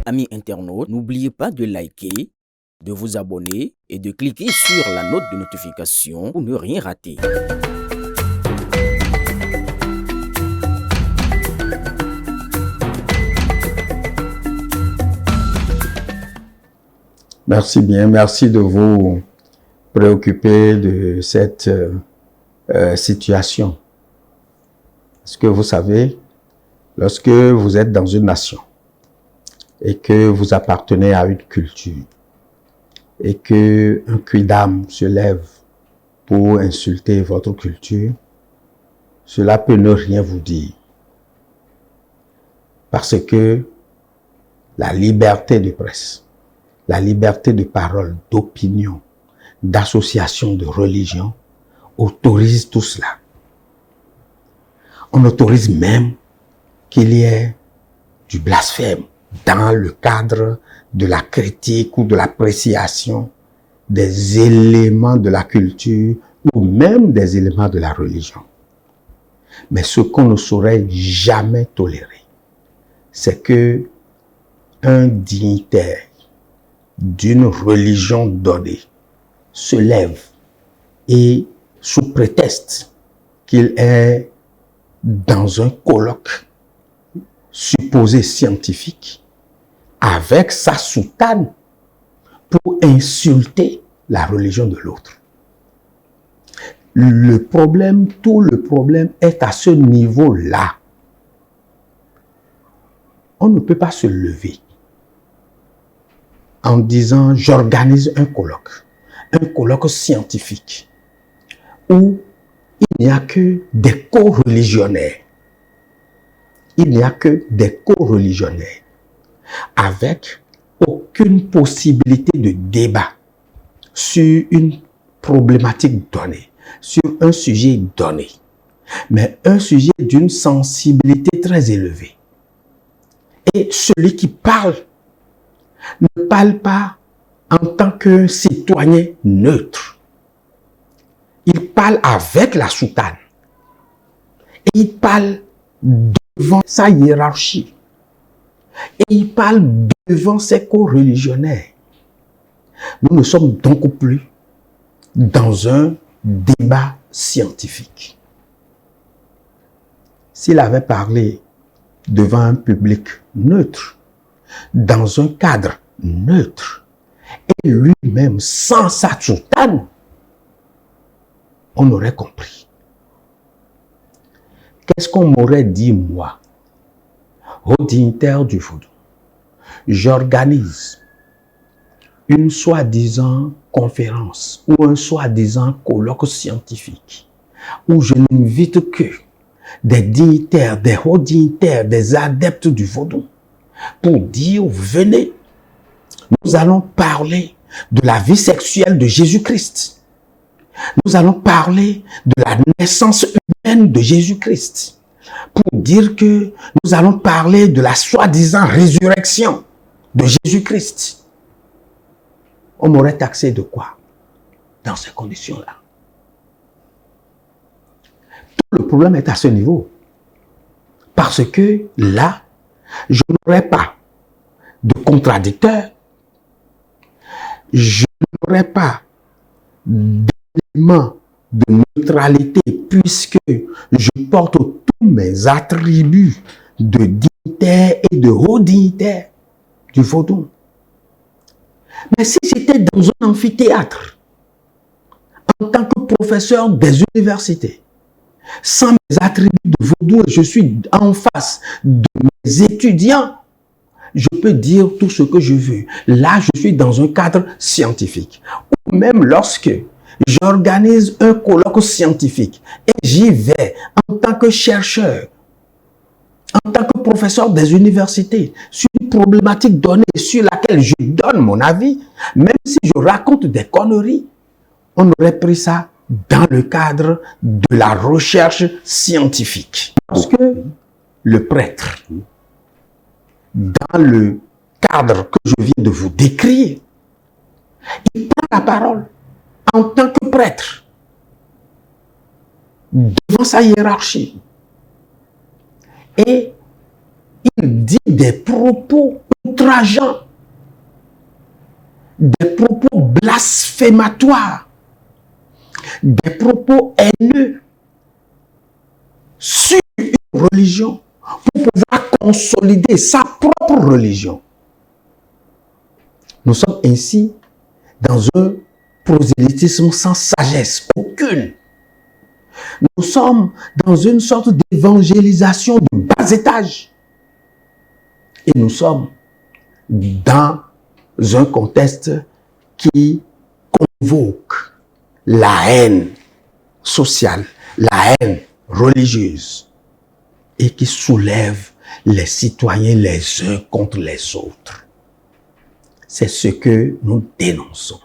Amis internautes, n'oubliez pas de liker, de vous abonner et de cliquer sur la note de notification pour ne rien rater. Merci bien, merci de vous préoccuper de cette situation. Parce que vous savez, lorsque vous êtes dans une nation et que vous appartenez à une culture et que un quidam se lève pour insulter votre culture, cela peut ne rien vous dire. Parce que la liberté de presse, la liberté de parole, d'opinion, d'association, de religion autorise tout cela. On autorise même qu'il y ait du blasphème dans le cadre de la critique ou de l'appréciation des éléments de la culture ou même des éléments de la religion. Mais ce qu'on ne saurait jamais tolérer, c'est que un dignitaire d'une religion donnée se lève et, sous prétexte qu'il est dans un colloque supposé scientifique, avec sa soutane pour insulter la religion de l'autre. Le problème, tout le problème est à ce niveau-là. On ne peut pas se lever en disant j'organise un colloque scientifique où il n'y a que des co-religionnaires. Il n'y a que des co-religionnaires avec aucune possibilité de débat sur une problématique donnée, sur un sujet donné, mais un sujet d'une sensibilité très élevée. Et celui qui parle ne parle pas en tant que citoyen neutre. Il parle avec la soutane. Et il parle devant sa hiérarchie. Et il parle devant ses co-religionnaires. Nous ne sommes donc plus dans un débat scientifique. S'il avait parlé devant un public neutre, dans un cadre neutre, et lui-même sans sa soutane, on aurait compris. Qu'est-ce qu'on m'aurait dit, moi, au dignitaire du Vaudou? J'organise une soi-disant conférence ou un soi-disant colloque scientifique où je n'invite que des dignitaires, des hauts dignitaires, des adeptes du Vaudou pour dire, venez, nous allons parler de la vie sexuelle de Jésus-Christ. Nous allons parler de la naissance humaine de Jésus-Christ. Pour dire que nous allons parler de la soi-disant résurrection de Jésus-Christ. On m'aurait taxé de quoi dans ces conditions-là? Tout le problème est à ce niveau. Parce que là, je n'aurais pas de contradicteur, je n'aurais pas d'élément de neutralité puisque je porte tous mes attributs de dignitaire et de haut dignitaire du Vaudou. Mais si j'étais dans un amphithéâtre, en tant que professeur des universités, sans mes attributs de Vaudou, je suis en face de mes étudiants, je peux dire tout ce que je veux. Là, je suis dans un cadre scientifique. Ou même lorsque j'organise un colloque scientifique et j'y vais en tant que chercheur, en tant que professeur des universités, sur une problématique donnée sur laquelle je donne mon avis, même si je raconte des conneries, on aurait pris ça dans le cadre de la recherche scientifique. Parce que le prêtre, dans le cadre que je viens de vous décrire, il prend la parole en tant que prêtre devant sa hiérarchie et il dit des propos outrageants, des propos blasphématoires, des propos haineux sur une religion pour pouvoir consolider sa propre religion. Nous sommes ainsi dans un prosélytisme sans sagesse aucune. Nous sommes dans une sorte d'évangélisation de bas étage. Et nous sommes dans un contexte qui convoque la haine sociale, la haine religieuse et qui soulève les citoyens les uns contre les autres. C'est ce que nous dénonçons.